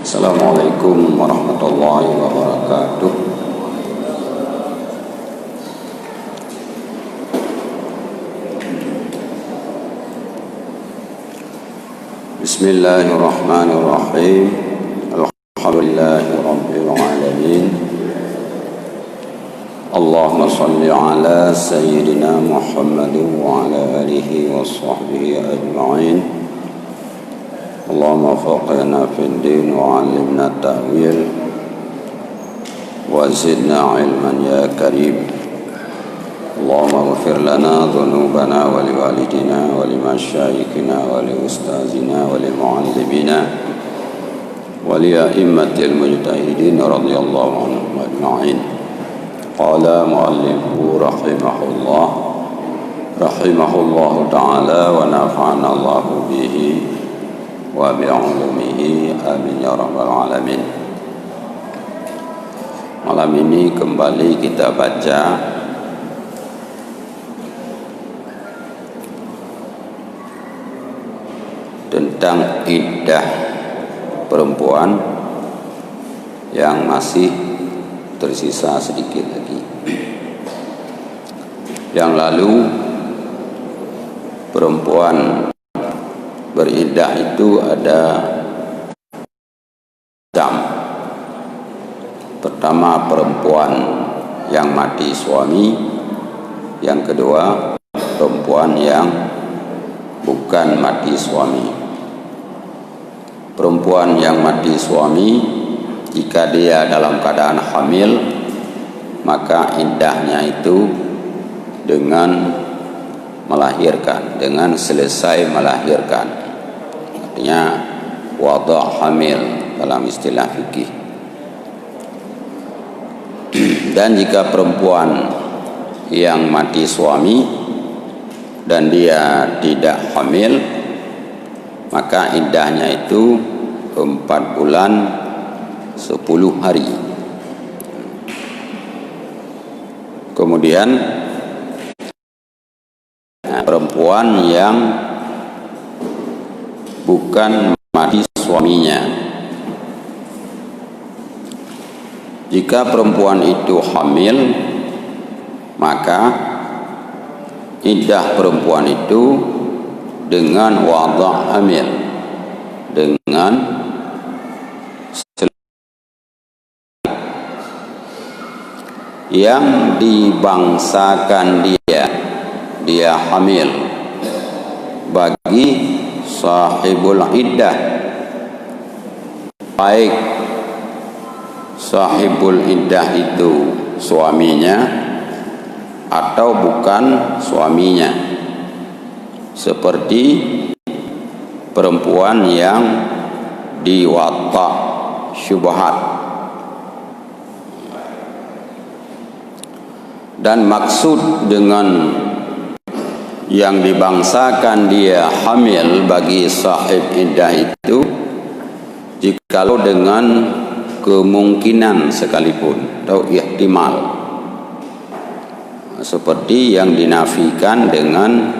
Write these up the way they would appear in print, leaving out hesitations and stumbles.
Assalamualaikum warahmatullahi wabarakatuh. Bismillahirrahmanirrahim. Alhamdulillahi rabbil alamin. Allahumma salli ala sayyidina Muhammadin wa ala alihi wa sahbihi ajma'in. Allahumma faqihna fid din wa 'allimna ta'wil wa zidna 'ilman ya karim. Allahumma ighfir lana dhunubana wa liwalidina wa limasyayikhina wa liustazina wa limu'allimina wa li'a'immatil mujtahidin radhiyallahu anhum ajma'in. Qala mu'allifu rahimahullahu ta'ala wa nafa'ana Allahu bihi wa bi'ulumihi amin ya rabbal alamin. Malam ini kembali kita baca tentang iddah perempuan yang masih tersisa sedikit lagi. Yang lalu perempuan beriddah itu ada jam. Pertama, perempuan yang mati suami. Yang kedua, perempuan yang bukan mati suami. Perempuan yang mati suami, jika dia dalam keadaan hamil, maka iddahnya itu dengan melahirkan, dengan selesai melahirkan. Artinya wada' hamil dalam istilah fikih. Dan jika perempuan yang mati suami dan dia tidak hamil, maka iddahnya itu 4 bulan 10 hari. Kemudian perempuan yang bukan mati suaminya, jika perempuan itu hamil, maka iddah perempuan itu dengan wada' hamil, dengan yang dibangsakan dia hamil bagi sahibul iddah, baik sahibul iddah itu suaminya atau bukan suaminya, seperti perempuan yang diwata' syubhat. Dan maksud dengan yang dibangsakan dia hamil bagi sahib iddah itu, jikalau dengan kemungkinan sekalipun atau ihtimal, seperti yang dinafikan dengan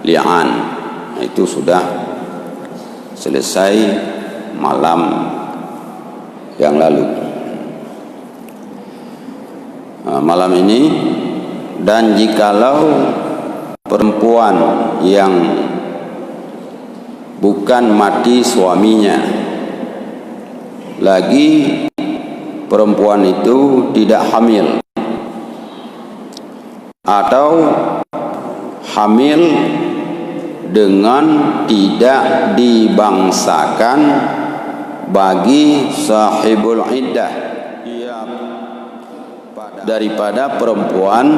li'an, itu sudah selesai malam yang lalu. Malam ini. Dan jikalau perempuan yang bukan mati suaminya, lagi perempuan itu tidak hamil atau hamil dengan tidak dibangsakan bagi sahibul iddah, daripada perempuan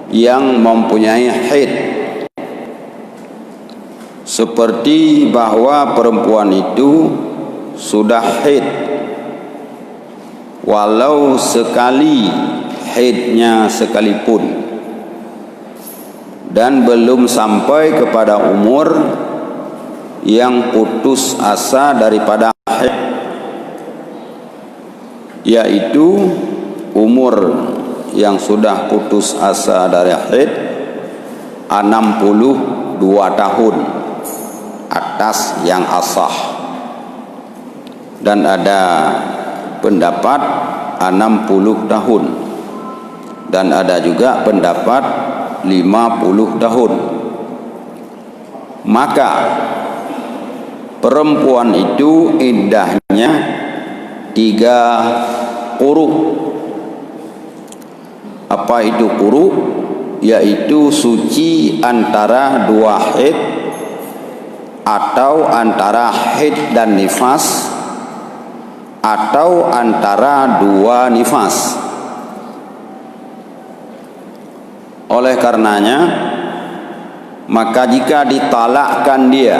yang mempunyai haid, seperti bahwa perempuan itu sudah haid, walau sekali haidnya sekalipun, dan belum sampai kepada umur yang putus asa daripada haid, yaitu umur yang sudah putus asa dari haid 62 tahun atas yang asah. dan ada pendapat 60 tahun dan ada juga pendapat 50 tahun. Maka perempuan itu iddahnya 3 quru. Apa itu quru? Yaitu suci antara 2 haid atau antara haid dan nifas atau antara 2 nifas. Oleh karenanya, maka jika ditalakkan dia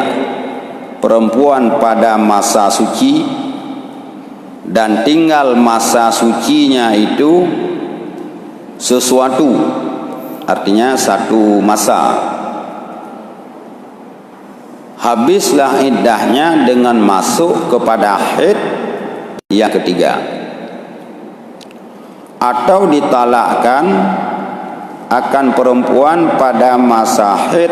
perempuan pada masa suci dan tinggal masa sucinya itu sesuatu, artinya satu masa, habislah iddahnya dengan masuk kepada haid yang ketiga, atau ditalakkan akan perempuan pada masa haid,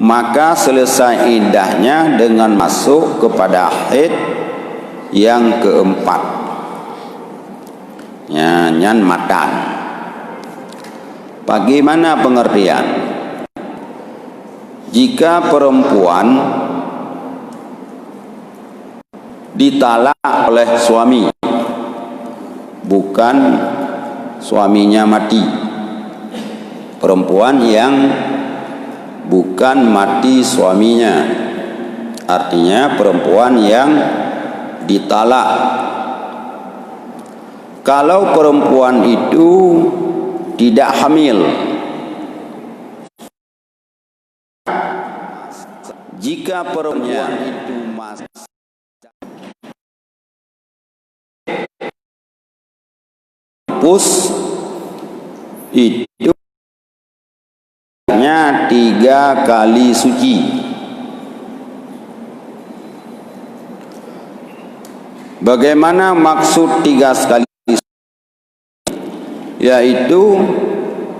maka selesai iddahnya dengan masuk kepada haid yang keempat, nyan matan. Bagaimana pengertian? Jika perempuan ditalak oleh suami, bukan suaminya mati, perempuan yang bukan mati suaminya, artinya perempuan yang ditalak. Kalau perempuan itu tidak hamil, jika perempuan itu masih pus, itu hanya 3 kali suci. Bagaimana maksud 3 kali suci? Yaitu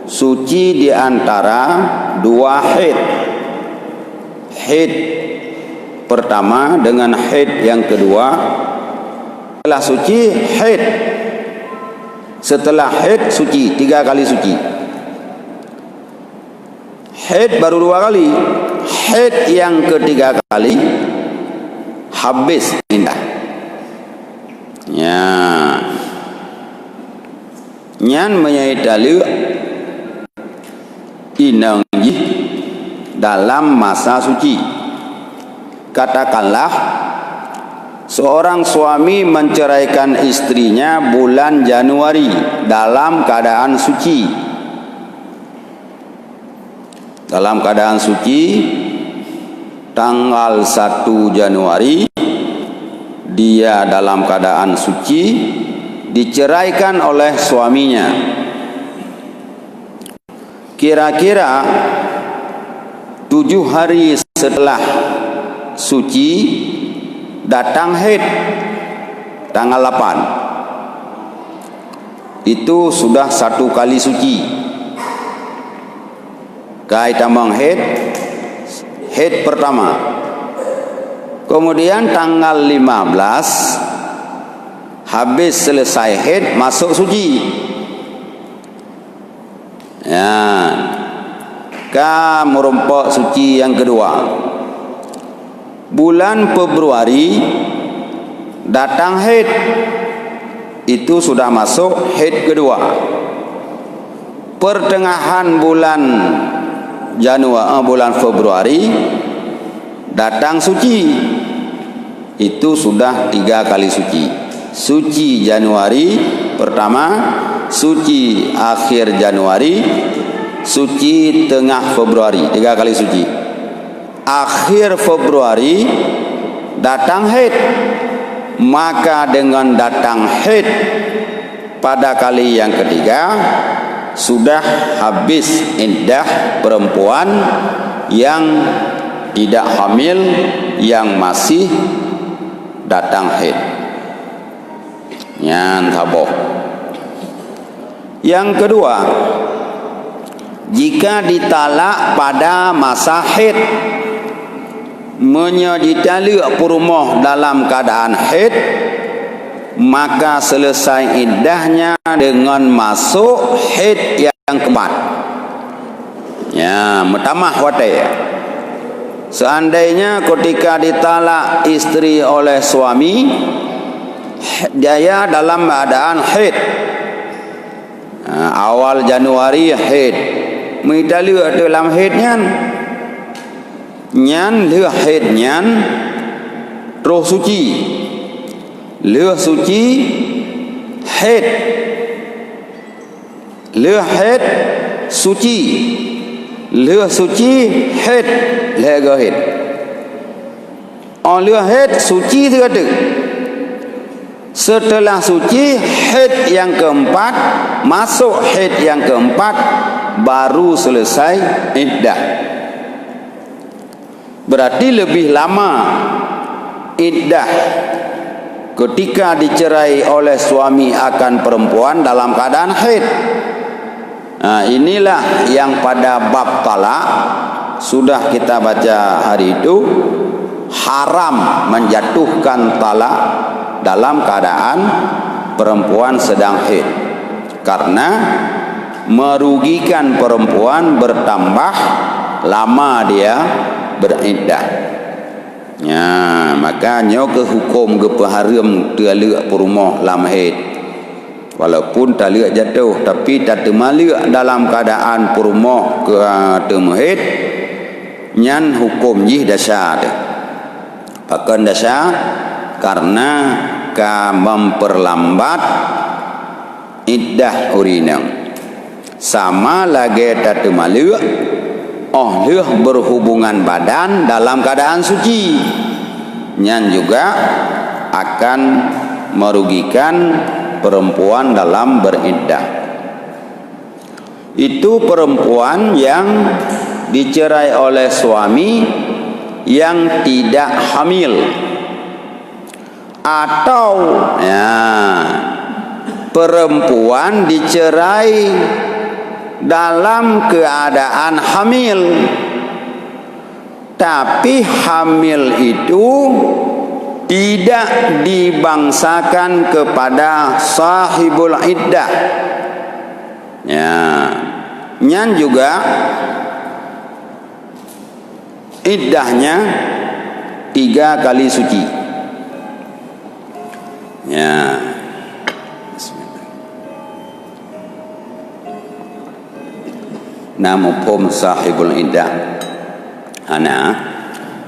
suci di antara 2 haid. Haid pertama dengan haid yang kedua. Setelah suci haid, setelah haid suci, 3 kali suci. Haid baru 2 kali, haid yang ketiga kali habis indah. Ya, nyan menyai dalil inang dalam masa suci. Katakanlah seorang suami menceraikan istrinya bulan Januari dalam keadaan suci. Dalam keadaan suci, tanggal 1 Januari dia dalam keadaan suci diceraikan oleh suaminya. Kira-kira 7 hari setelah suci datang haid tanggal 8. Itu sudah 1 kali suci. Kaitamang haid pertama. Kemudian tanggal 15 habis selesai haid masuk suci. Ya, ka merumpok suci yang kedua. Bulan Februari datang haid, itu sudah masuk haid kedua. Pertengahan bulan bulan Februari datang suci, itu sudah 3 kali suci. Suci Januari pertama, suci akhir Januari, suci tengah Februari, 3 kali suci. Akhir Februari datang haid, maka dengan datang haid pada kali yang ketiga sudah habis iddah perempuan yang tidak hamil yang masih datang haid. Nyan taboh. Yang kedua, jika ditalak pada masa haid, menyajitali rumah dalam keadaan haid, maka selesai iddahnya dengan masuk haid yang keempat. Ya, pertama watai. Seandainya ketika ditalak istri oleh suami, dia dalam keadaan haid, awal Januari haid, mitali dalam haidnya, nyan leh haid nyan roh suci, leh suci haid, leh haid suci, leh suci haid, leh haid. Oh, leh haid suci tu ada. Setelah suci haid yang keempat, masuk haid yang keempat, baru selesai iddah. Berarti lebih lama iddah ketika dicerai oleh suami akan perempuan dalam keadaan haid. Nah, inilah yang pada bab talak sudah kita baca hari itu, haram menjatuhkan talak dalam keadaan perempuan sedang haid, karena merugikan perempuan bertambah lama dia beriddah. Ya, makanya ke hukum ke haram talak perumah lam haid. Walaupun talak jatuh tapi tak termalak dalam keadaan perumah ke temhaid, nyan hukum jih dasar. Bahkan dasar karena ka memperlambat iddah urinang. Sama lagi tak termalak leh berhubungan badan dalam keadaan suci, nyan juga akan merugikan perempuan dalam beriddah. Itu perempuan yang dicerai oleh suami yang tidak hamil, atau ya, perempuan dicerai dalam keadaan hamil, tapi hamil itu tidak dibangsakan kepada sahibul iddah. Ya, nyan juga iddahnya 3 kali suci. Ya. Nama pom sahibul iddah. Ana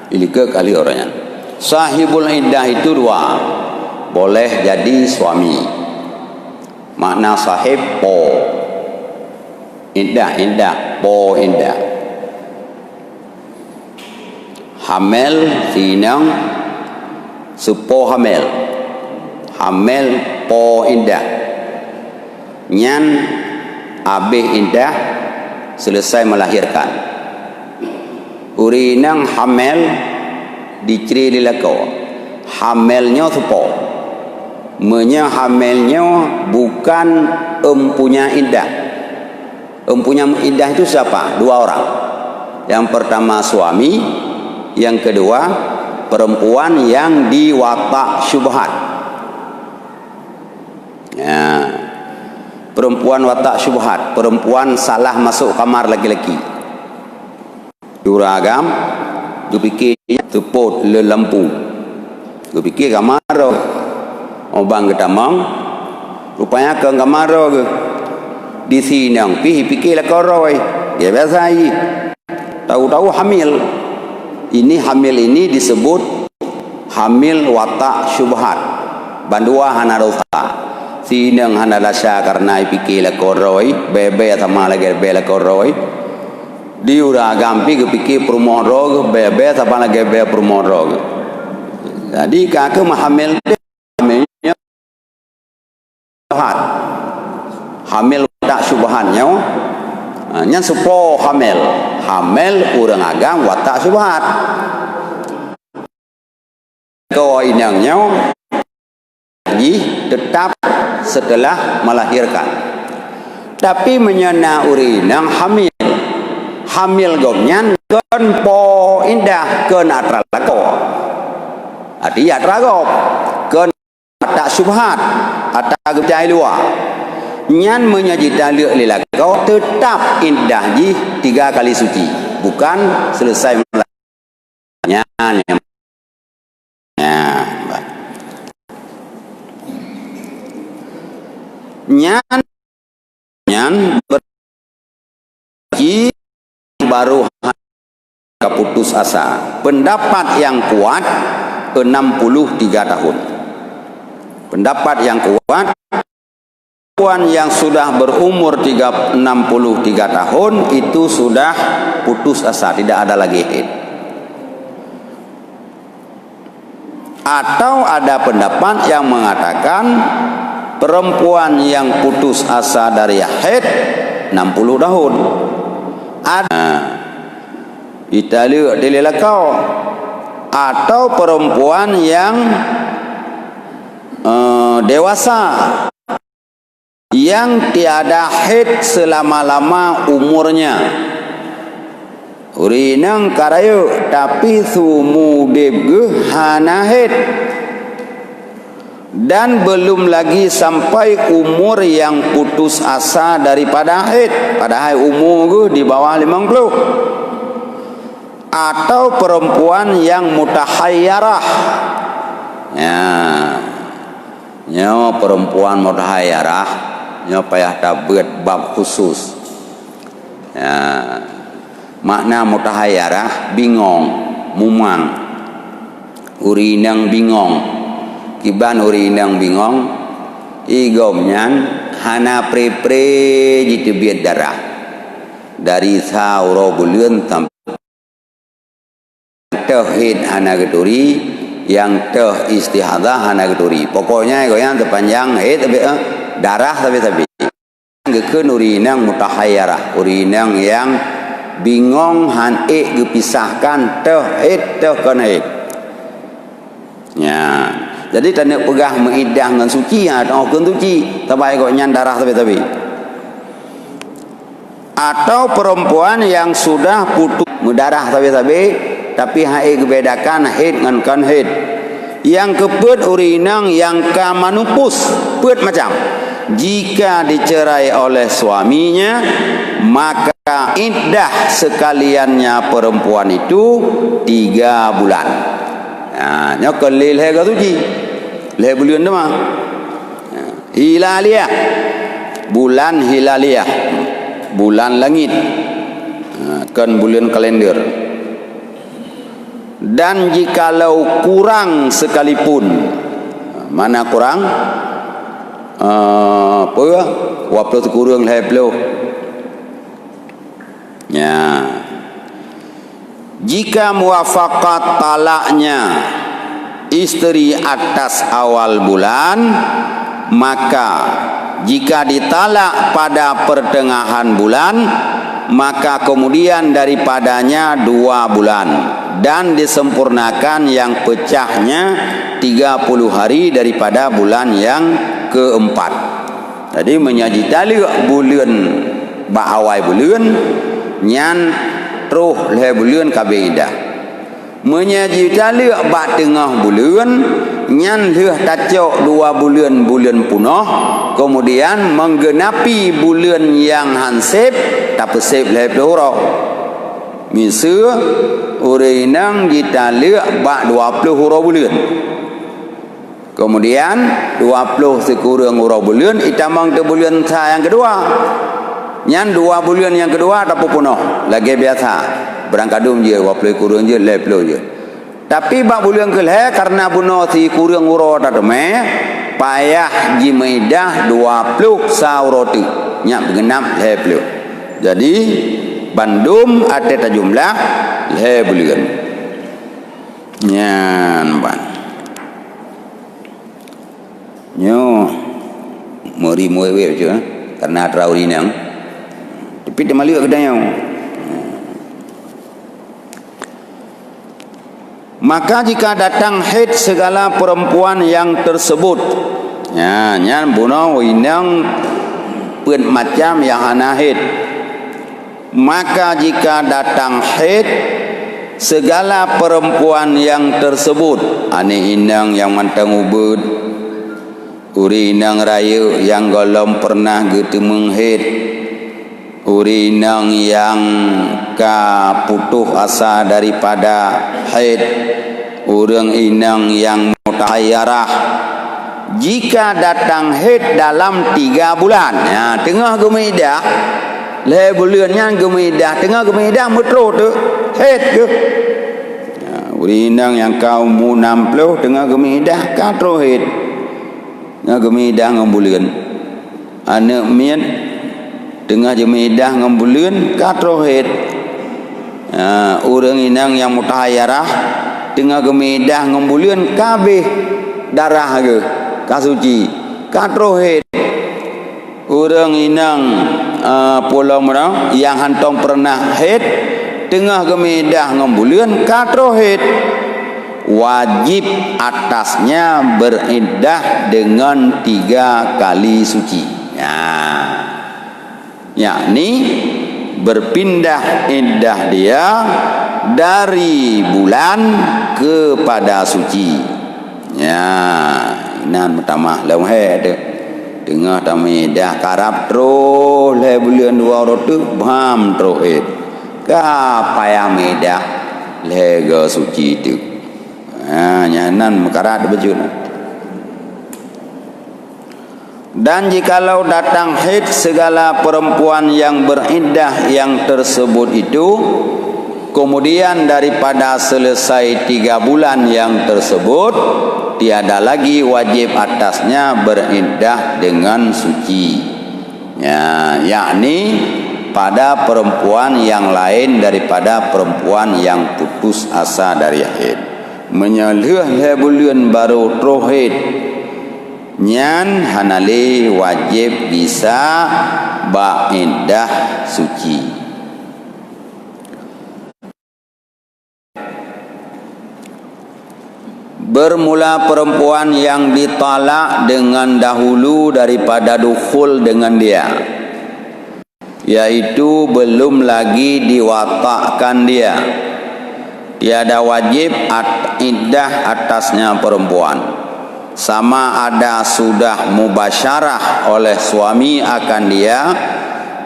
ilika kali orangnya. Sahibul iddah itu 2. Boleh jadi suami. Makna sahib po. Iddah po iddah. Hamil sinang supo hamil. Hamil po iddah. Nyan abih iddah selesai melahirkan. Urinang hamil diceri lelako. Hamilnya supo. Menya hamilnya bukan empunya iddah. Empunya iddah itu siapa? 2 orang. Yang pertama suami, yang kedua perempuan yang diwatak syubhat. Ya. Perempuan watak syubhat, perempuan salah masuk kamar laki-laki. Duragam, dia fikir teput le lampu. Dia fikir kamar obang ketamang, rupanya ke kamar ke. Di sini yang fikir lah koroi, dia biasa ini. Tahu-tahu hamil. Ini hamil ini disebut hamil watak syubhat. Bandua hana dosa. Sinang hana lasya karena fikir lah koroi, bebe sama lagi bebe lah koroi. Diura gampi ke fikir perumah rog, bebe sama lagi bebe perumah rog. Jadi kakak hamil hamilnya syubhat. Hamil watak syubhatnya, nya supo hamil. Hamil urang agam watak syubhat. Kau inangnya tetap setelah melahirkan. Tapi menyana urinang hamil. hamil gomnyan ken po indah ken atra lako ati atra gop ken tak subhat ata gejai luar nyan menyaji dalil lilako tetap indah ji 3 kali suci bukan selesai nyan nyan berarti baru keputus asa. Pendapat yang kuat 63 tahun. Pendapat yang kuat perempuan yang sudah berumur 63 tahun itu sudah putus asa, tidak ada lagi haid. Atau ada pendapat yang mengatakan perempuan yang putus asa dari haid 60 tahun. Ada Italia dililakau atau perempuan yang dewasa yang tiada haid selama-lama umurnya. Urinang karayu tapi sumudib hana haid dan belum lagi sampai umur yang putus asa daripada haid, padahal umur di bawah 50. Atau perempuan yang mutahayyarah, ya perempuan mutahayyarah, ya payah tabet bab khusus. Ya, makna mutahayyarah bingung, mumang, urinang bingung. Kiban urinang bingung igomnyan hana pre-pre jitu biad darah dari sauro bulan sampai tauhid hana geduri yang teh istihadah hana geduri pokoknya goyang terpanjang haid tapi darah tapi gekeun urinang mutahayyarah urinang yang bingung han gepisahkan tauhid teh kan haid ya. Jadi tanda pegah mengidah dengan suci atau kun suci tapi kok nyan darah tapi atau perempuan yang sudah putus mudarah tapi haid kebedakan haid dengan kan haid yang keput urinang yang ka manupus put macam jika dicerai oleh suaminya maka iddah sekaliannya perempuan itu 3 bulan. Nah, nyokol leh ga suci. Leh bulan tu mah. Hilaliyah. Bulan hilaliyah. Bulan langit. Kan bulan kalender. Dan jikalau kurang sekalipun. Mana kurang? Apa ya? Waplo kurang leh plo. Ya. Jika muafakat talaknya istri atas awal bulan, maka jika ditalak pada pertengahan bulan, maka kemudian daripadanya 2 bulan dan disempurnakan yang pecahnya 30 hari daripada bulan yang keempat. Jadi menyaji tali bulan ba'awai bulan nyan roh leh bulan kabeidah menyaji tali bak tengah bulan nyan leh tacok 2 bulan punah kemudian menggenapi bulan yang hansip tapi sip leh pelora misal urinang ditali bak 20 huruf bulan kemudian 20 sekurang huruf bulan itamang te bulan yang kedua nyan 2 bulan yang kedua tak punah lagi biasa berangkadum je 20 kurang je leplo je tapi bak bulan keleh karena bunuh si kurang uro tak me payah jimaidah 20 sauroti nyak genap leplo jadi bandum ada jumlah le bulan nyan ban nyo mori moewe je karena traurinang tapi dia malik kedanya. Maka jika datang haid segala perempuan yang tersebut, ya, nyan bunuh winang pun macam yang hana haid. Maka jika datang haid, segala perempuan yang tersebut, ane inang yang mantang ubud, uri inang raya yang golom pernah getemeng haid, uri inang yang ka putuh asa daripada haid, urang inang yang mutahayyarah, jika datang haid dalam 3 bulan, ya, tengah gemidah, le bulannya gemidah, tengah gemidah metro tu haid ke, ya, urinang yang kau mu 60 tengah gemidah katro haid, tengah gemidah ngambulan, anak mian tengah gemidah ngambulan katro haid, ya, urang inang yang mutahayyarah tengah gemidah ngambulan kabeh darah ke kasuci katro haid, urang inang pulau merang yang hantong pernah haid tengah gemidah ngambulan katro haid, wajib atasnya beriddah dengan 3 kali suci, ya, yakni berpindah iddah dia dari bulan kepada suci, ya, inan pertama lawan haid tengah tamidah karab terus le bulan 2 rotu bam terus haid ka payah medah le ga suci tu, ha, nyanan mekarat bejun. Dan jikalau datang haid segala perempuan yang beriddah yang tersebut itu, kemudian daripada selesai 3 bulan yang tersebut, tiada lagi wajib atasnya beriddah dengan suci, ya, yakni pada perempuan yang lain daripada perempuan yang putus asa dari haid. Menyeleh bulan baru terus haid, nyan hanali wajib bisa ba'iddah suci. Bermula perempuan yang ditalak dengan dahulu daripada dukhul dengan dia, yaitu belum lagi diwatakkan dia, tiada wajib iddah atasnya perempuan, sama ada sudah mubasyarah oleh suami akan dia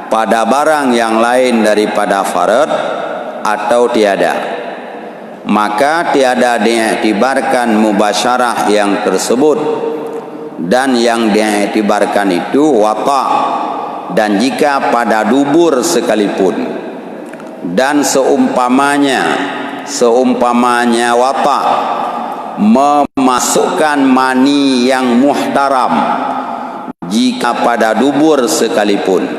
pada barang yang lain daripada farad atau tiada. Maka tiada diiktibarkan mubasyarah yang tersebut, dan yang diiktibarkan itu wata, dan jika pada dubur sekalipun, dan seumpamanya wata memasukkan mani yang muhtaram, jika pada dubur sekalipun,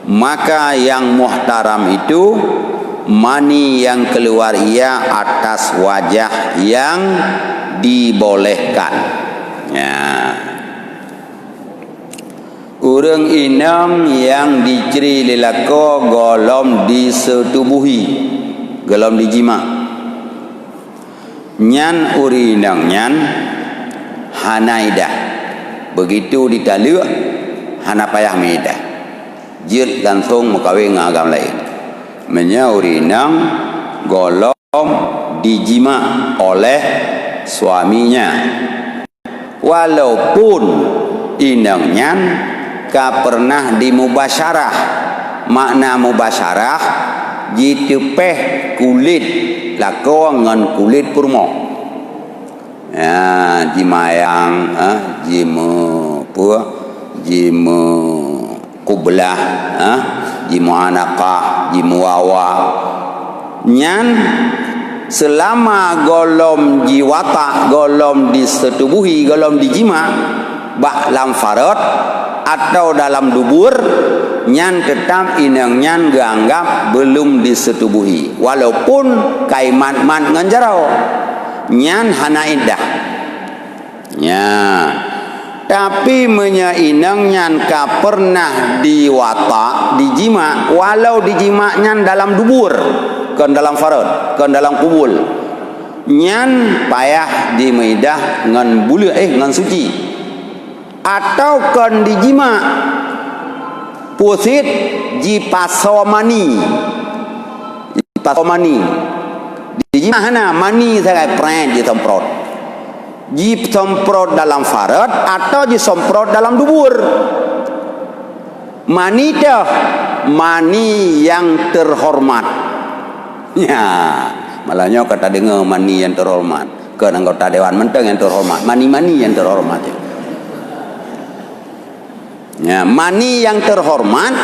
maka yang muhtaram itu mani yang keluar ia atas wajah yang dibolehkan, ya. Urang inang yang diceri lelako golom disetubuhi, golom dijima, nyan urinang nyan hanaidah, begitu ditaluk hana payah medah, jil langsung mengkawin dengan agama lain. Menyaurinang golom dijima oleh suaminya, walaupun inangnya ka pernah dimubasyarah. Makna mubasyarah jitepeh kulit lako ngan kulit purmo, ya, jimayang, jimu pua, jimu kublah, jimu anakah, jimu wawa, nyan selama golom jiwata, golom disetubuhi, golom dijima bak lam farad atau dalam dubur, nyan tetap inang nyan ganggap belum disetubuhi, walaupun kaiman man nganjarau nyan hana iddah, ya. Tapi menyainang nyan ka pernah diwata dijima, walau dijima nyan dalam dubur, kan dalam farad, kan dalam kubul, nyan payah dimaidah ngan bulu ngan suci, atau kan dijima pusit jipaso mani di mana mani saya pren disemprot dalam farad atau disemprot dalam dubur. Mani dah mani yang terhormat. Ya, malahnya kata dengar mani yang terhormat. Ke anggota dewan menteng yang terhormat, mani-mani yang terhormat. Ya, mani yang terhormat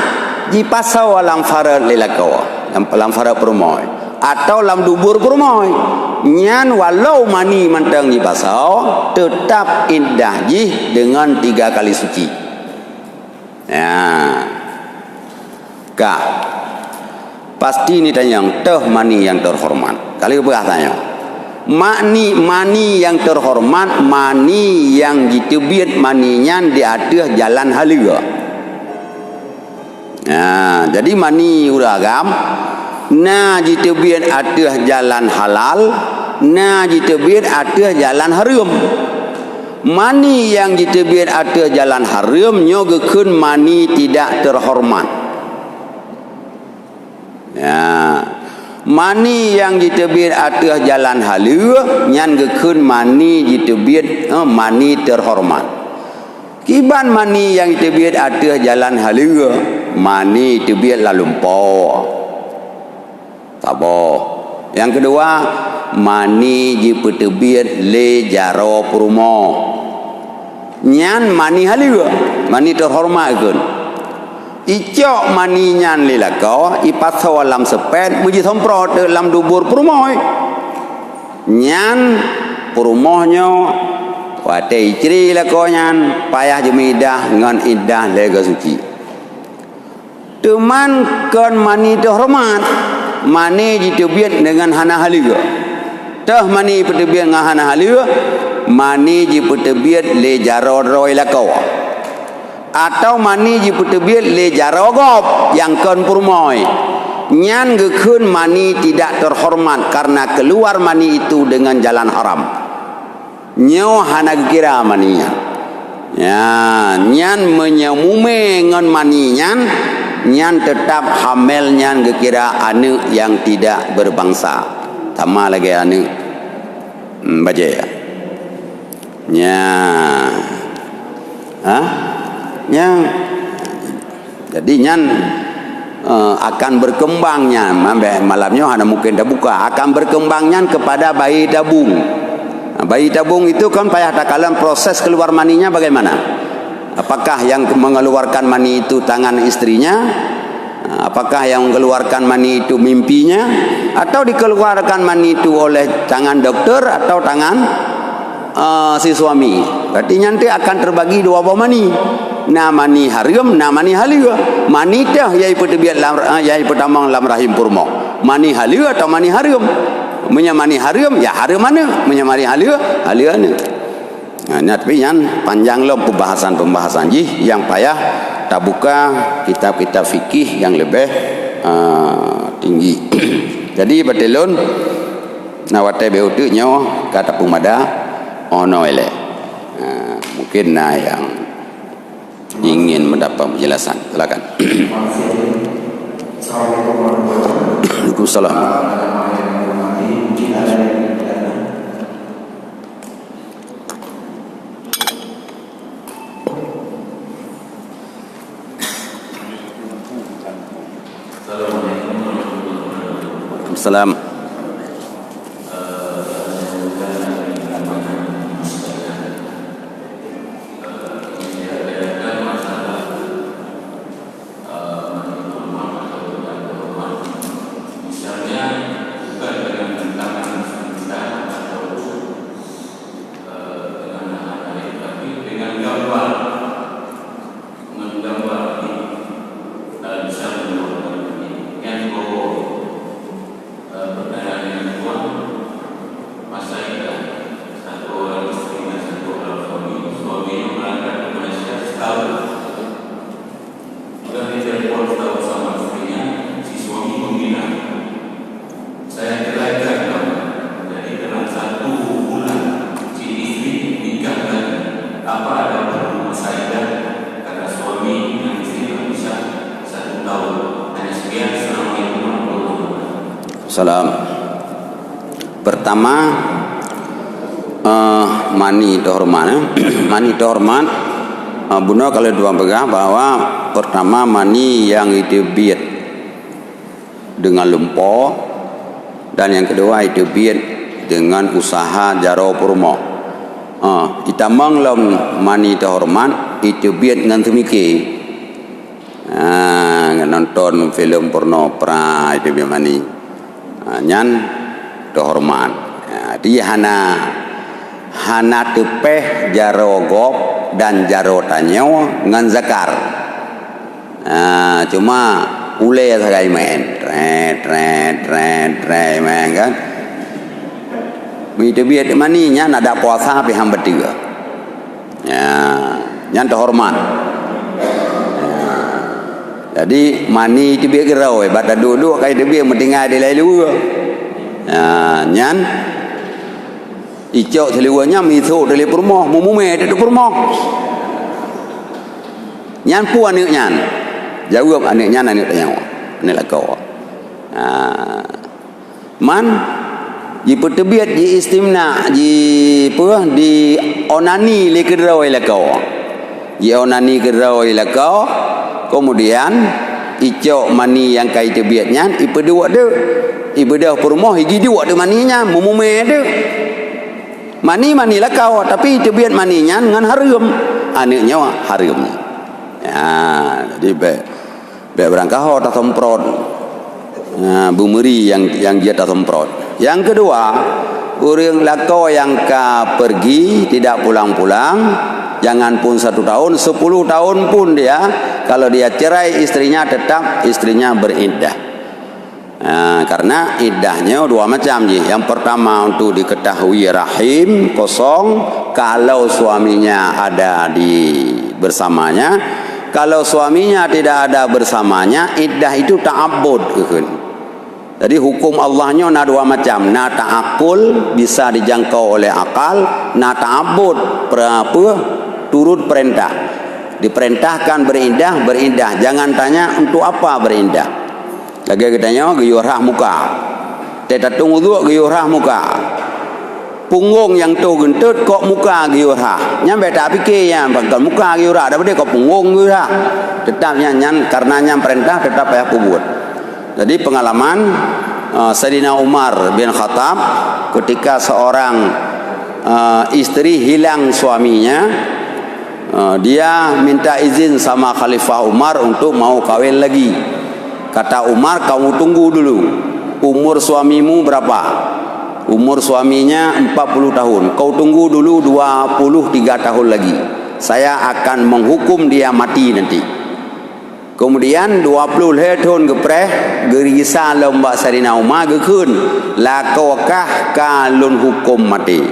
dipasau dalam farad lelakawa, dalam farad permoy atau dalam dubur permoy. Nyan walau mani menteng dipasau tetap indah jih dengan 3 kali suci. Ya. Kak. Pasti ni tanya teh mani yang terhormat. Kali bahasanya. Mani yang terhormat, mani yang ditebit maninya di atas jalan halia. Nah, jadi mani uragam, na ditebit atas jalan halal, na ditebit atas jalan haram. Mani yang ditebit atas jalan haram nyogekeun mani tidak terhormat. Ya. Mani yang ditebit atas jalan halal nyan gekeun mani ditebit mani terhormat. Kiban mani yang ditebit atas jalan halal mani tebit lalumpo. Tabo. Yang kedua mani dipetebit le jaro purmo. Nyan mani halal, mani terhormat geun. Icok mani nyan lelakau ipasau dalam sepet muji semprot dalam dubur perumoy. Nyan perumohnya wate icri lakau nyan payah jemidah ngan indah lega suci. Teman kan mani terhormat, mani ditebit dengan hana haliga. Tah mani petebit dengan hana haliga, mani dipetebit le jaro roy lakau. Atau mani jiputebit le jarogop yang kon purmoy. Nyan gekeun mani tidak terhormat karena keluar mani itu dengan jalan haram. Nyo hana kira maninya. Ya, nyan menyamume ngan mani nyan tetap hamil nyan gekira anu yang tidak berbangsa. Tama lagi anu. Baca ya. Nya. Yang jadi nyan akan berkembangnya malamnya hanya mungkin dah buka akan berkembangnya kepada bayi tabung. Bayi tabung itu kan payah takalan proses keluar maninya bagaimana? Apakah yang mengeluarkan mani itu tangan istrinya? Apakah yang mengeluarkan mani itu mimpinya? Atau dikeluarkan mani itu oleh tangan dokter atau tangan si suami? Berarti nanti akan terbagi 2 buah mani. Namani haram, namani halal. Mani dah yai petebit yai pertama dalam rahim purmo. Mani halal atau mani haram? Menyamani haram ya haram mana? Menyamani halal halal mana? Nah, tapi yang panjang loh pembahasan jih yang payah tak buka kitab-kitab fikih yang lebih tinggi. Jadi betelun nawate beutu nyo kata pumada ono ele. Mungkin yang ingin mendapat penjelasan, silakan. Waalaikumsalam. Waalaikumsalam. Salam. Pertama, mani terhormat. Mani terhormat. Bunda kalau dua pegang bahwa pertama mani yang itu biat dengan lempo, dan yang kedua itu biat dengan usaha jaro purmo. Kita menglom mani terhormat itu biat dengan temiki. Nonton film porno pra itu biar mani. Nyan terhormat. Dia hana tepeh jaro gop dan jaro tanyo ngan zakar. Cuma ule sagai main tre main kan. Itu biar mani nyan ada puasa pe hamba tiga. Nyan terhormat. Jadi mani itu biar gerau pada duduk kai dia mendengar di lalu. Nyan icok seliwanya miso dari purmo mumume dari purmo. Nyan pu anak nyan. Jawab anak nyan anak tanya. Anak lakau. Man ji pertebiat ji istimna ji apa di onani le gerau lakau. Ji onani gerau lakau. Kemudian icok mani yang kai tebiatnya ipa dua de ibadah purmoh hiji dua de maninya mumume de mani lah kau tapi tebiat maninya dengan harum anaknya harum jadi be berangkah tak semprot bumeri yang dia tak semprot. Yang kedua, orang lakau yang pergi tidak pulang-pulang, jangan pun 1 tahun, 10 tahun pun dia, kalau dia cerai istrinya tetap istrinya beriddah. Karena iddahnya dua macam. Yang pertama untuk diketahui rahim kosong kalau suaminya ada bersamanya. Kalau suaminya tidak ada bersamanya, iddah itu ta'abbud. Jadi hukum Allahnya ada dua macam. Na ta'akul bisa dijangkau oleh akal, na ta'abbud turut perintah. Diperintahkan berindah. Jangan tanya untuk apa berindah. Lagi katanya geyurah muka. Teta tunggu dua geyurah muka. Punggung yang tu gentut kok muka geyurah. Nyampe tak fikir yang bakal muka geyurah. Dapat kok punggung geyurah. Tetap nyan karena nyam perintah tetap payah kubur. Jadi pengalaman Sayyidina Umar bin Khattab ketika seorang istri hilang suaminya, dia minta izin sama Khalifah Umar untuk mau kawin lagi. Kata Umar, kamu tunggu dulu. Umur suamimu berapa? Umur suaminya 40 tahun. Kau tunggu dulu 23 tahun lagi. Saya akan menghukum dia mati nanti. Kemudian 20 tahun kepreh gerisa lembak Sayyidina Umar gekun lakokah kalun hukum mati.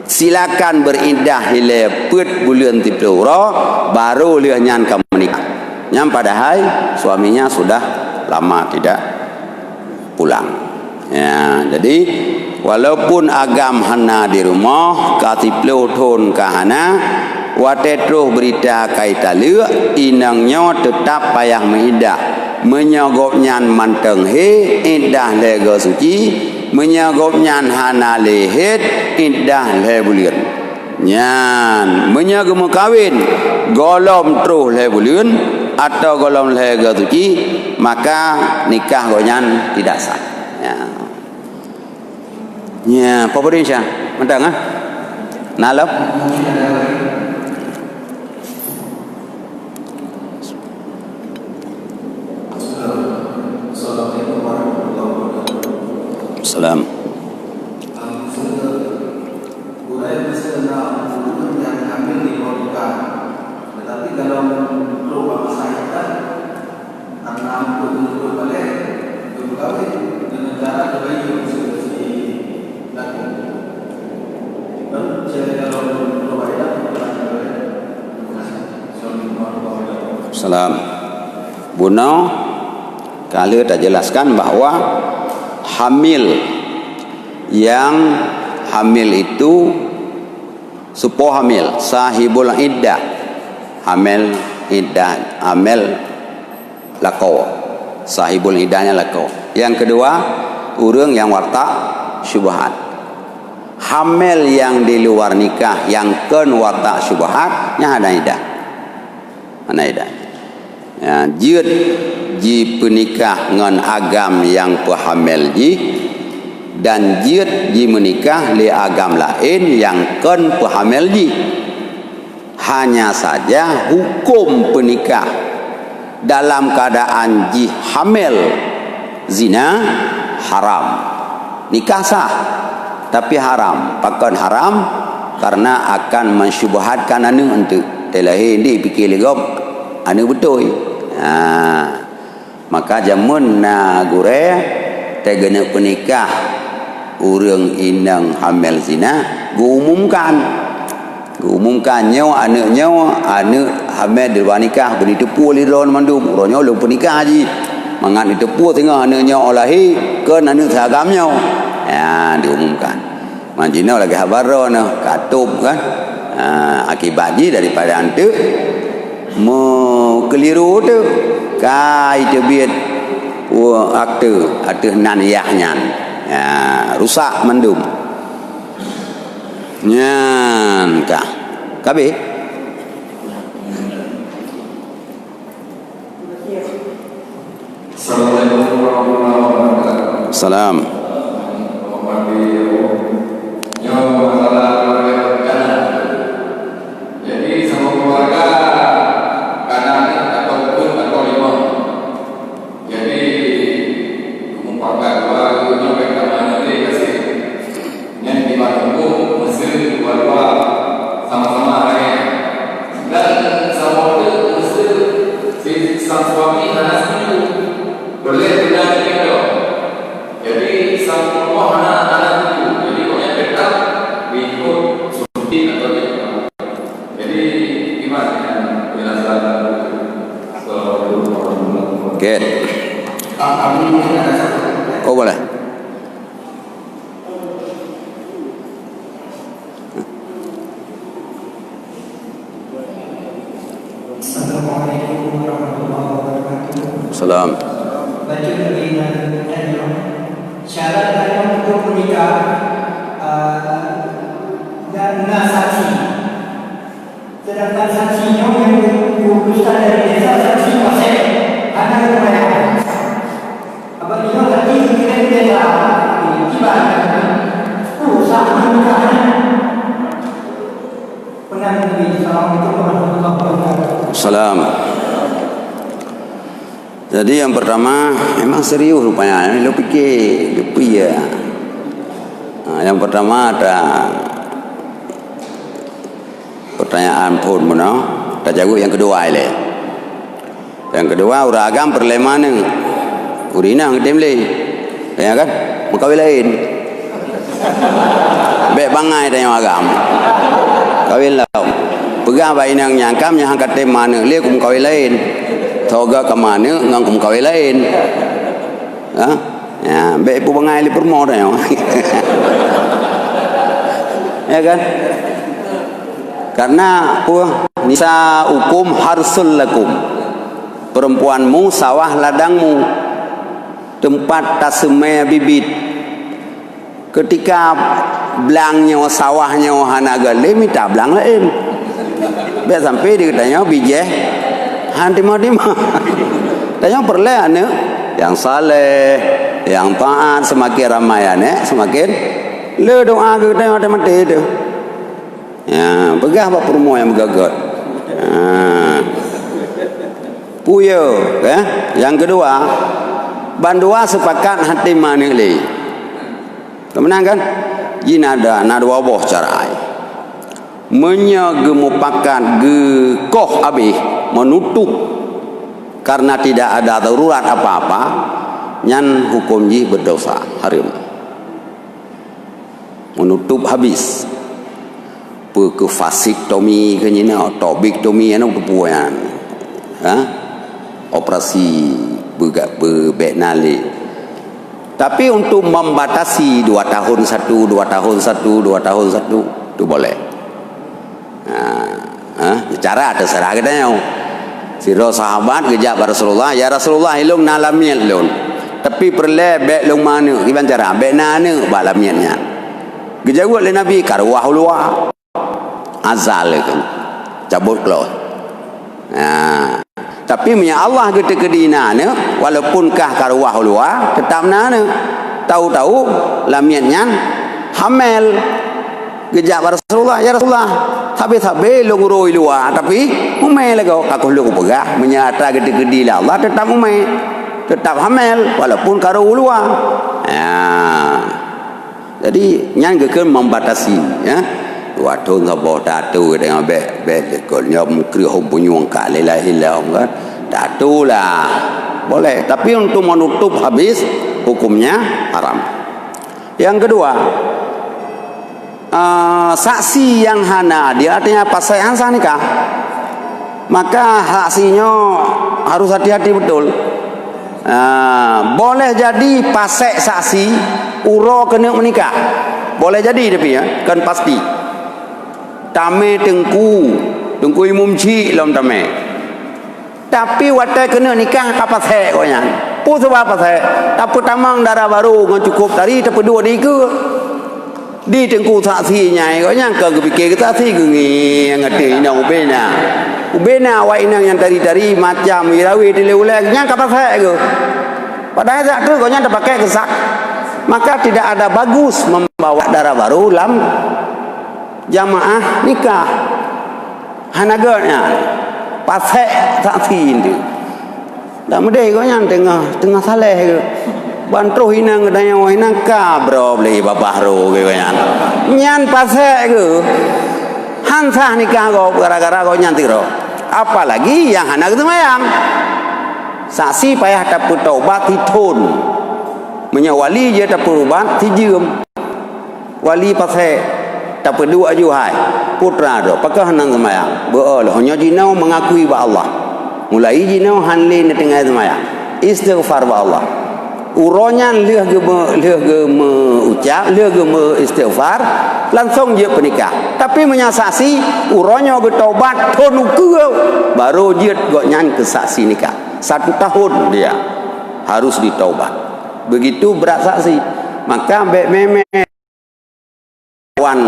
Silakan berindah hile put bulan tipura baru lihat nyan kamu menikah. Nyam padahal suaminya sudah lama tidak pulang. Jadi walaupun agam hana di rumah katiplo ton kahana watetro berita kaita leu inangnya tetap payah mengidah menyogok nyan manteng he indah lega suci menyogok nyan hana lehet indah le bulian nyan menyogok kawin golom truh le bulian atau golom lega suci maka nikah gonyan tidak sah. Ya, apa Indonesia? Mentang nalap. Salam. Salam. Buno kali kita jelaskan bahwa hamil itu sepuh hamil sahibul iddah hamil lakau sahibul iddahnya lakau. Yang kedua urang yang watak syubhat. Hamil yang di luar nikah yang ken watak syubhat nya ada ida. Mana ida? Ya, jiut ji penikah ngan agam yang pehamil ji dan jiut ji menikah li agam lain yang ken pehamil ji. Hanya saja hukum penikah dalam keadaan ji hamil zina haram. Nikah sah tapi haram. Pakan haram karena akan mensyubhatkan anu untuk telahir ni fikir legom anu betul. Maka jamun na gure tegena penikah urang inang hamil zina umumkan nyawa anak hamil di luar nikah beri tepu liron mandum uronyo lu penikah haji mangan ditepu tengah anaknya olahi ke anak seragamnya diumumkan manjina lagi habaro nah katup kan akibat ji daripada antu keliru tu kai tebit akte nan yahnya rusak mandum nyan kah kabe Assalamualaikum warahmatullahi wabarakatuh. Salam. Jadi sama keluarga kanan ataupun atau lima. Jadi umpama dua nyampe ke mana dia kasih yang di Bandung Mesir dua sama-sama lain dan sama itu Mesir si sang suami anak setuju boleh tidak gitu. Jadi sang perempuan anak setuju. Jadi pokoknya tetap ikut suci atau tidak. Jadi gimana dengan penjelasan Get. Oh boleh. Assalamualaikum warahmatullahi wabarakatuh. Salam. Baca dengan syarat dalam untuk menikah dan saksi. Sedangkan saksinya yang diutuskan dari desa saksi pasir ada kebanyakan. Apabila tadi kita desa tiba usaha menikahnya penanti. Assalamualaikum warahmatullahi wabarakatuh. Salam. Jadi yang pertama memang serius rupanya. Lo fikir ya. Yang pertama ada pertanyaan pun mana? Tak jago yang kedua ile. Yang kedua uragam perlemana urina ngetem le. Ya kan? Mengkawin lain. Bek bangai tanya agam. Kawin lau. Pegah bayi nang nyangkam yang angkat tem mana le kum kawin lain. Toga ke mana ngang kum kawin lain. Ha? Ya, bek pu bangai li permo tanya. Ya kan? Karena nisa hukum harsul lakum. Perempuanmu sawah ladangmu. Tempat tasme bibit. Ketika blangnya sawahnya hanaga le minta blang lain. Biar sampai dia tanya bijeh hantima-tima. Tanya perle ane yang saleh, yang taat semakin ramai ane semakin le doa ke tanya ada mati tu. Ya, begah apa promo yang bergagal. Puyo, Yang kedua, bandua sepakat hati mana le. Kemenang kan? Jina ada dua boh carai. Menyegemupakan gekoh abih menutup karena tidak ada darurat apa-apa nyan hukum ji berdosa haram menutup habis ke vasektomi ke nyina tobektomi anu kepuan operasi bebenali. Tapi untuk membatasi 2 tahun 1 itu boleh. Cara terserah katanya. Siro sahabat gejak Rasulullah, ya Rasulullah ilung nalamil lun. tapi perle bek long mana gimana cara bek nana balamiannya gejawab le nabi karwah luar azal kan cabut keluar. Tapi punya Allah ketika di nana walaupun kah karwah luar tetap nana tahu-tahu lamiannya hamil gejak Rasulullah ya Rasulullah habis-habis lu ngurui luar tapi umai lagi aku lu pegah menyata gede-gede lah Allah tetap umai tetap hamil walaupun karo luar jadi nyang ke membatasi ya waktu ngabo datu dengan bek kol nyom krihom punyung ka la ilaha illallah datu lah boleh tapi untuk menutup habis hukumnya haram. Yang kedua saksi yang hana dia artinya pasangan sah nikah maka saksinya harus hati-hati betul. Boleh jadi pasek saksi uro kena menikah boleh jadi tapi ya kan pasti tame tengku imum ci lam tame tapi wate kena nikah apa pasek konya pu sebab pasek tapi tamang darah baru ngan cukup tadi tapi dua di ke di tengku saksi nyai konya ke pikir kita saksi gengi ngati nang ubena wa inang yang dari macam irawi dileuleg nya apa pasek ke padahal tak tu konya tak pakai kesak maka tidak ada bagus membawa darah baru dalam jamaah nikah hanaganya pasek saksi itu dah mudai kau yang tengah saleh ke bantu hinang kedanya hinang kabro beli babahro ke kau yang nyan pasek ke hansah nikah kau gara-gara kau nyantiro apalagi yang hanak itu mayang saksi payah dapat taubat titun menyawali dia dapat ubat tijum wali pasek tak berdua juga hai putra do pakah nang semayang beol hanya jinau mengakui ba Allah mulai jinau hanlin tengah semayang istighfar ba Allah uronya leh ge ucap leh ge istighfar langsung dia penikah tapi menyaksi uronya bertaubat tonukeun baru dia gok nyan ke saksi nikah 1 tahun dia harus ditaubat begitu berat saksi maka bek meme wan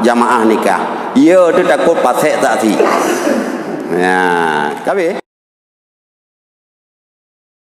jamaah nikah ia tu takut pasek saksi ya kabe